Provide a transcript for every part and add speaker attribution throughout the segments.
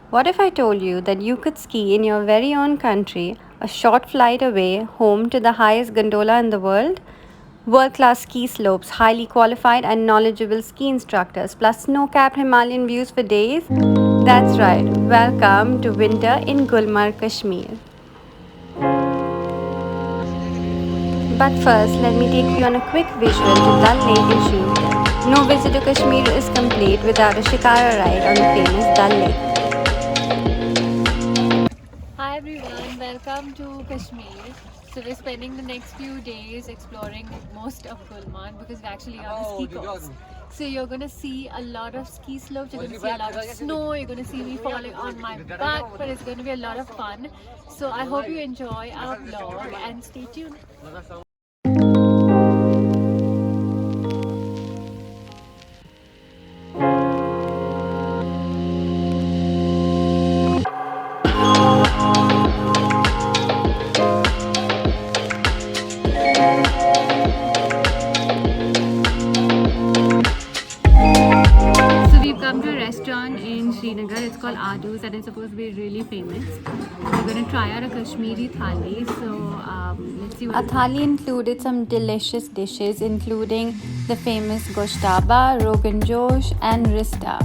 Speaker 1: What if I told you that you could ski in your very own country, a short flight away, home to the highest gondola in the world? World class ski slopes, highly qualified and knowledgeable ski instructors, plus snow capped Himalayan views for days? That's right, welcome to winter in Gulmarg, Kashmir. But first, let me take you on a quick visual to Dal Lake in Srinagar. No visit to Kashmir is complete without a shikara ride on the famous Dal Lake.
Speaker 2: Hi everyone, welcome to Kashmir. So we're spending the next few days exploring most of Gulmarg because we're actually on a ski course. So you're gonna see a lot of ski slopes, you're gonna see a lot of snow, you're gonna see me falling on my back, but it's gonna be a lot of fun. So I hope you enjoy our vlog and stay tuned. So we've come to a restaurant in Srinagar. It's called Adu's and it's supposed to be really famous. We're gonna try out a Kashmiri thali. So let's see what
Speaker 1: A thali included some delicious dishes, including the famous goshtaba, rogan josh, and rista.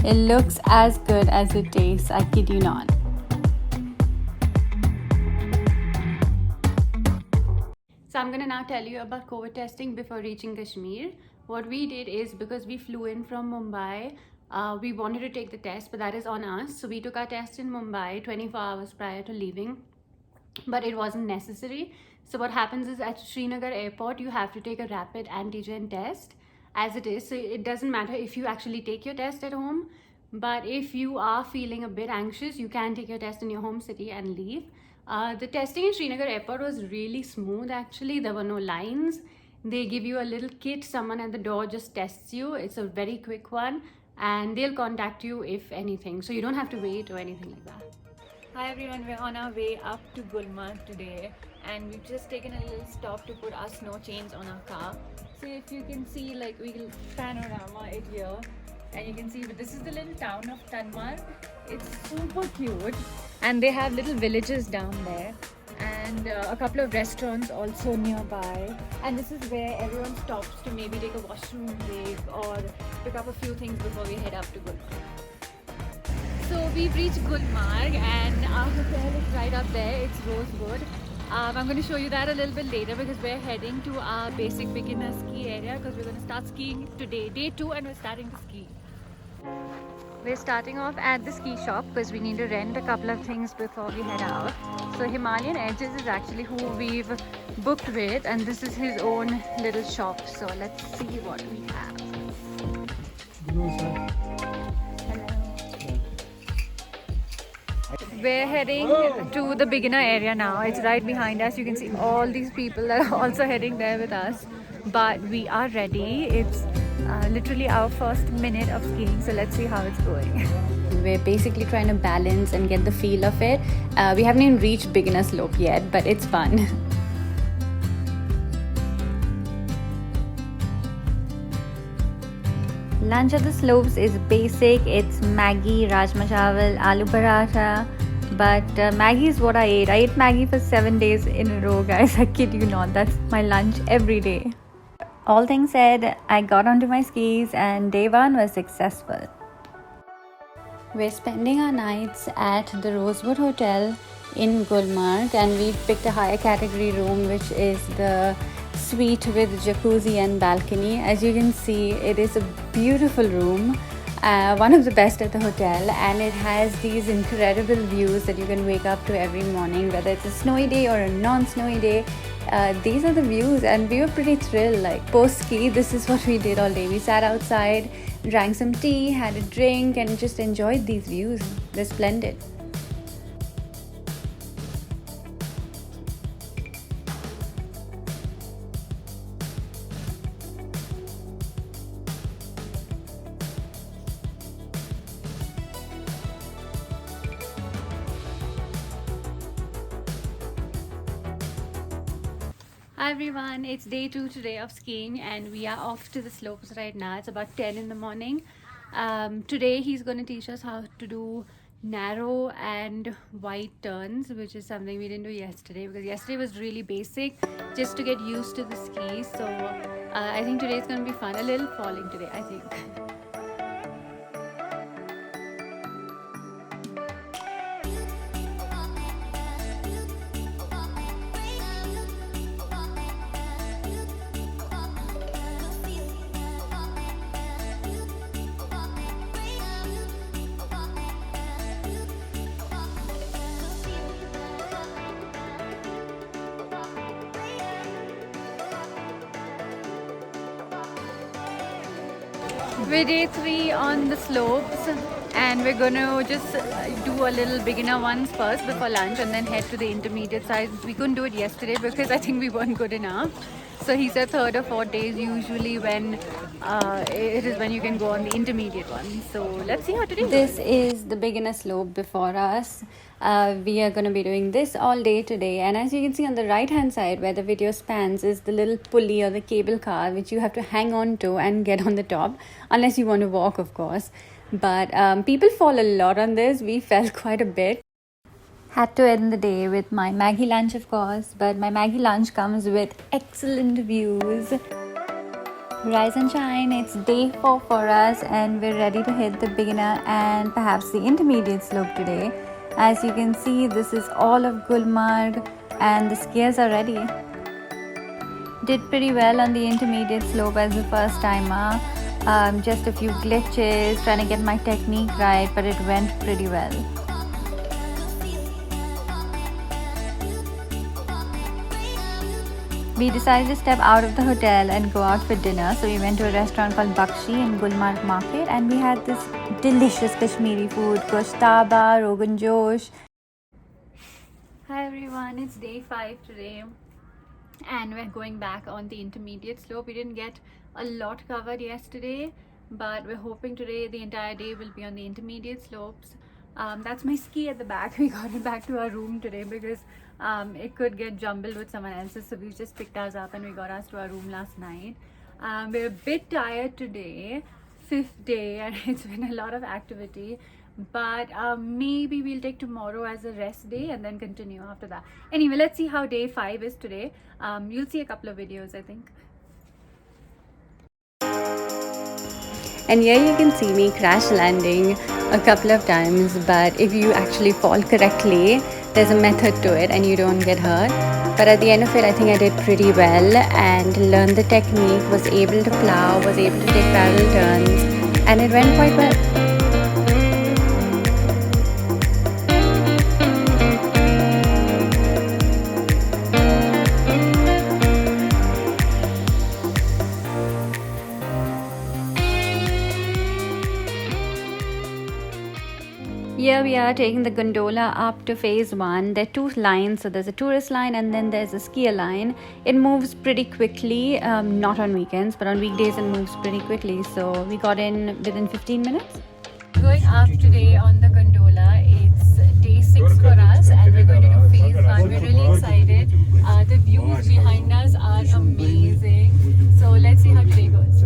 Speaker 1: It looks as good as it tastes, I kid you not. So I'm gonna now tell you about COVID testing before reaching Kashmir. What we did is because we flew in from Mumbai, we wanted to take the test, but that is on us. So we took our test in Mumbai 24 hours prior to leaving, but it wasn't necessary. So what happens is at Srinagar airport, you have to take a rapid antigen test as it is. So it doesn't matter if you actually take your test at home, but if you are feeling a bit anxious, you can take your test in your home city and leave. The testing in Srinagar airport was really smooth actually. There were no lines. They give you a little kit, someone at the door just tests you. It's a very quick one and they'll contact you if anything. So you don't have to wait or anything like that. Hi everyone, we're on our way up to Gulmarg today and we've just taken a little stop to put our snow chains on our car. So if you can see, like, we'll panorama it here and you can see, but this is the little town of Tanmar. It's super cute and they have little villages down there and a couple of restaurants also nearby, and this is where everyone stops to maybe take a washroom break or pick up a few things before we head up to Gulmarg. So we've reached Gulmarg and our hotel is right up there. It's Rosewood. I'm going to show you that a little bit later because we're heading to our basic beginner ski area because we're going to start skiing today, day 2, and we're starting to ski. We're starting off at the ski shop because we need to rent a couple of things before we head out. So Himalayan Edges is actually who we've booked with, and this is his own little shop. So let's see what we have. Hello. We're heading to the beginner area now. It's right behind us. You can see all these people that are also heading there with us. But we are ready. It's literally our first minute of skiing. So let's see how it's going. We're basically trying to balance and get the feel of it. We haven't even reached beginner slope yet, but it's fun. Lunch at the slopes is basic. It's Maggi, Rajma Chawal, Aloo Paratha. But Maggi is what I ate. I ate Maggi for 7 days in a row, guys. I kid you not. That's my lunch every day. All things said, I got onto my skis and day 1 was successful. We're spending our nights at the Rosewood Hotel in Gulmarg and we've picked a higher category room, which is the suite with jacuzzi and balcony. As you can see, it is a beautiful room, one of the best at the hotel, and it has these incredible views that you can wake up to every morning, whether it's a snowy day or a non-snowy day. These are the views and we were pretty thrilled. Like post ski, this is what we did all day. We sat outside, drank some tea, had a drink, and just enjoyed these views. They're splendid. Hi everyone, it's day 2 today of skiing and we are off to the slopes right now. It's about 10 in the morning. Today he's going to teach us how to do narrow and wide turns, which is something we didn't do yesterday, because yesterday was really basic just to get used to the skis. So I think today is going to be fun. A little falling today, I think. We're day 3 on the slopes, and we're gonna just do a little beginner ones first before lunch and then head to the intermediate size. We couldn't do it yesterday because I think we weren't good enough. So he said 3rd or 4th days usually when it is when you can go on the intermediate one. So let's see how today goes. This is the beginner slope before us. We are going to be doing this all day today, and as you can see on the right hand side where the video spans is the little pulley or the cable car which you have to hang on to and get on the top, unless you want to walk, of course. But people fall a lot on this. We fell quite a bit. Had to end the day with my Maggie lunch, of course, but my Maggie lunch comes with excellent views. Rise and shine, it's day 4 for us, and we're ready to hit the beginner and perhaps the intermediate slope today. As you can see, this is all of Gulmarg and the skiers are ready. Did pretty well on the intermediate slope as a first timer. Just a few glitches, trying to get my technique right, but it went pretty well. We decided to step out of the hotel and go out for dinner, so we went to a restaurant called Bakshi in Gulmarg Market, and we had this delicious Kashmiri food, goshtaba, rogan josh. Hi everyone, it's day 5 today, and we're going back on the intermediate slope. We didn't get a lot covered yesterday, but we're hoping today the entire day will be on the intermediate slopes. That's my ski at the back. We got it back to our room today because it could get jumbled with someone else's, so we just picked ours up and we got us to our room last night. We're a bit tired today, 5th day, and it's been a lot of activity, but maybe we'll take tomorrow as a rest day and then continue after that. Anyway, let's see how day 5 is today. You'll see a couple of videos, I think. And here you can see me crash landing a couple of times, but if you actually fall correctly, there's a method to it and you don't get hurt. But at the end of it, I think I did pretty well and learned the technique, was able to plow, was able to take parallel turns, and it went quite well. Here we are taking the gondola up to phase 1. There are 2 lines, so there's a tourist line and then there's a skier line. It moves pretty quickly, not on weekends, but on weekdays it moves pretty quickly. So we got in within 15 minutes. Going up today on the gondola, it's day 6 for us and we're going to do phase 1. We're really excited. The views behind us are amazing. So let's see how today goes.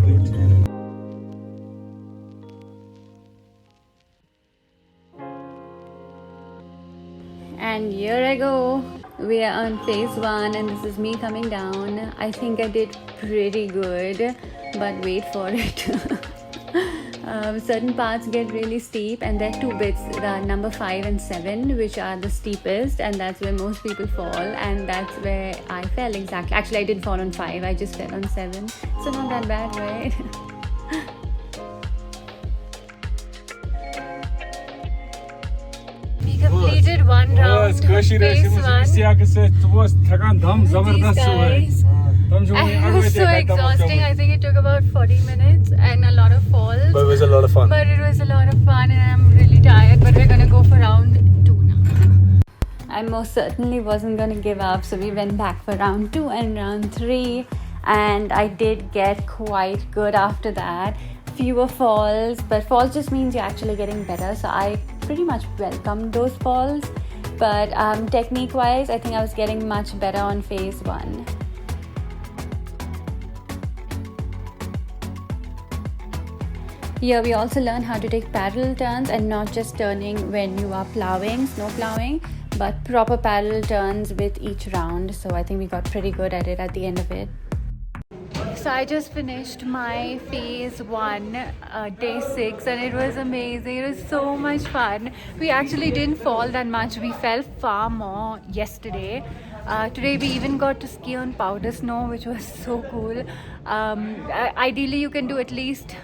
Speaker 1: And here I go. We are on phase 1 and this is me coming down. I think I did pretty good, but wait for it. Certain parts get really steep, and there are 2 bits, the number 5 and 7, which are the steepest, and that's where most people fall, and that's where I fell exactly. Actually, I didn't fall on 5, I just fell on 7, so not that bad, right? We completed one round, phase 1. It was so exhausting. I think it took about 40 minutes and a lot of falls. But it was a lot of fun. And I'm really tired, but we're gonna go for round 2 now. I most certainly wasn't gonna give up, so we went back for round 2 and round 3, and I did get quite good after that. Fewer falls, but falls just means you're actually getting better, so I pretty much welcomed those falls. But technique wise, I think I was getting much better on phase 1. Here we also learn how to take parallel turns, and not just turning when you are plowing, snow plowing, but proper parallel turns with each round. So I think we got pretty good at it at the end of it. So I just finished my phase 1, day 6, and it was amazing. It was so much fun. We actually didn't fall that much. We fell far more yesterday. Today we even got to ski on powder snow, which was so cool. Ideally you can do at least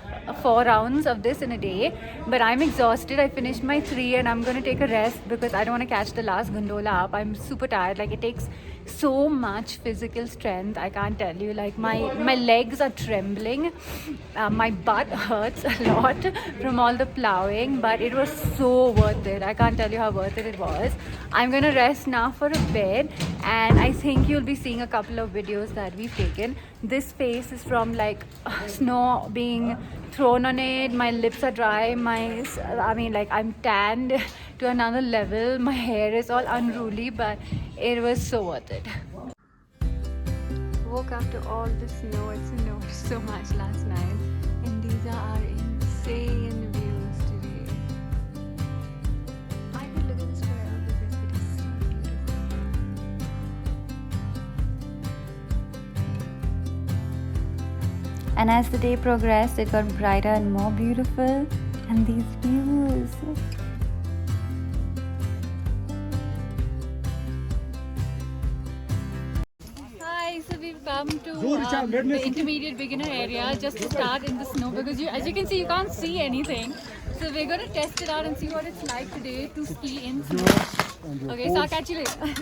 Speaker 1: 4 rounds of this in a day, but I'm exhausted. I finished my 3 and I'm gonna take a rest because I don't want to catch the last gondola up. I'm super tired. Like, it takes so much physical strength, I can't tell you. Like, my legs are trembling, my butt hurts a lot from all the plowing, but it was so worth it. I can't tell you how worth it was. I'm gonna rest now for a bit, and I think you'll be seeing a couple of videos that we've taken. This face is from like snow being thrown on it. My lips are dry, I'm tanned to another level. My hair is all unruly, but it was so worth it. Woke up to all the snow. It snowed so much last night, and these are our insane views today. I could look at this forever because it is so beautiful. And as the day progressed, it got brighter and more beautiful, and these views. So we've come to the intermediate beginner area just to start in the snow, because as you can see, you can't see anything. So we're going to test it out and see what it's like today to ski in snow. Okay, so I'll catch you later.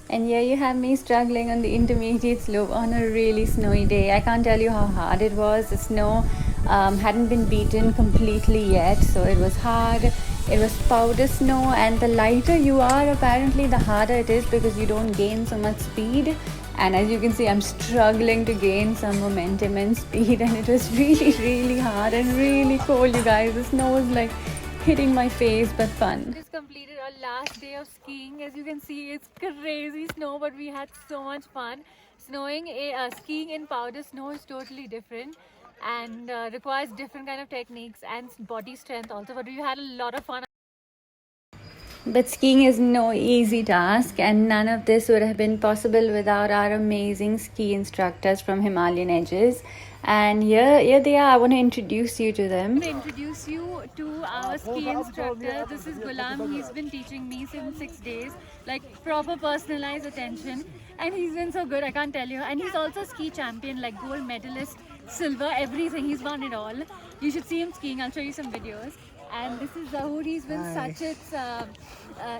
Speaker 1: And here you have me struggling on the intermediate slope on a really snowy day. I can't tell you how hard it was. The snow hadn't been beaten completely yet, so it was hard. It was powder snow, and the lighter you are, apparently the harder it is because you don't gain so much speed. And as you can see, I'm struggling to gain some momentum and speed, and it was really, really hard and really cold, you guys. The snow was like hitting my face, but fun. Just completed our last day of skiing. As you can see, it's crazy snow, but we had so much fun. Skiing in powder snow is totally different and requires different kind of techniques and body strength also, but we had a lot of fun. But skiing is no easy task, and none of this would have been possible without our amazing ski instructors from Himalayan Edges. And here they are. I want to introduce you to them. I want to introduce you to our ski instructor. This is Gulam. He's been teaching me since 6 days, like proper personalized attention. And he's been so good, I can't tell you. And he's also a ski champion, like gold medalist, silver, everything. He's won it all. You should see him skiing. I'll show you some videos. And this is Zahoor. He's been Sachit's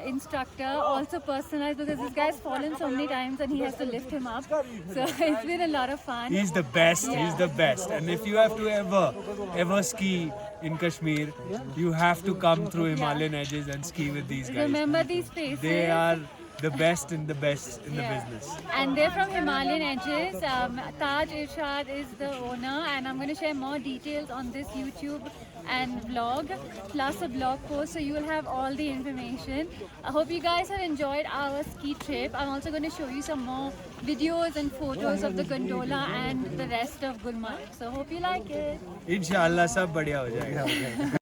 Speaker 1: instructor, also personalized, because this guy's fallen so many times and he has to lift him up. So it's been a lot of fun.
Speaker 3: He's the best. Yeah. He's the best. And if you have to ever ski in Kashmir, you have to come through Himalayan Edges and ski with these guys.
Speaker 2: Remember these faces.
Speaker 3: They are the best in the business.
Speaker 2: And they're from Himalayan Edges. Taj Irshad is the owner, and I'm going to share more details on this YouTube and vlog, plus a blog post, so you will have all the information. I hope you guys have enjoyed our ski trip. I'm also going to show you some more videos and photos of the gondola and the rest of Gulmarg. So hope you like it.
Speaker 3: Inshallah, sab badhiya ho jayega.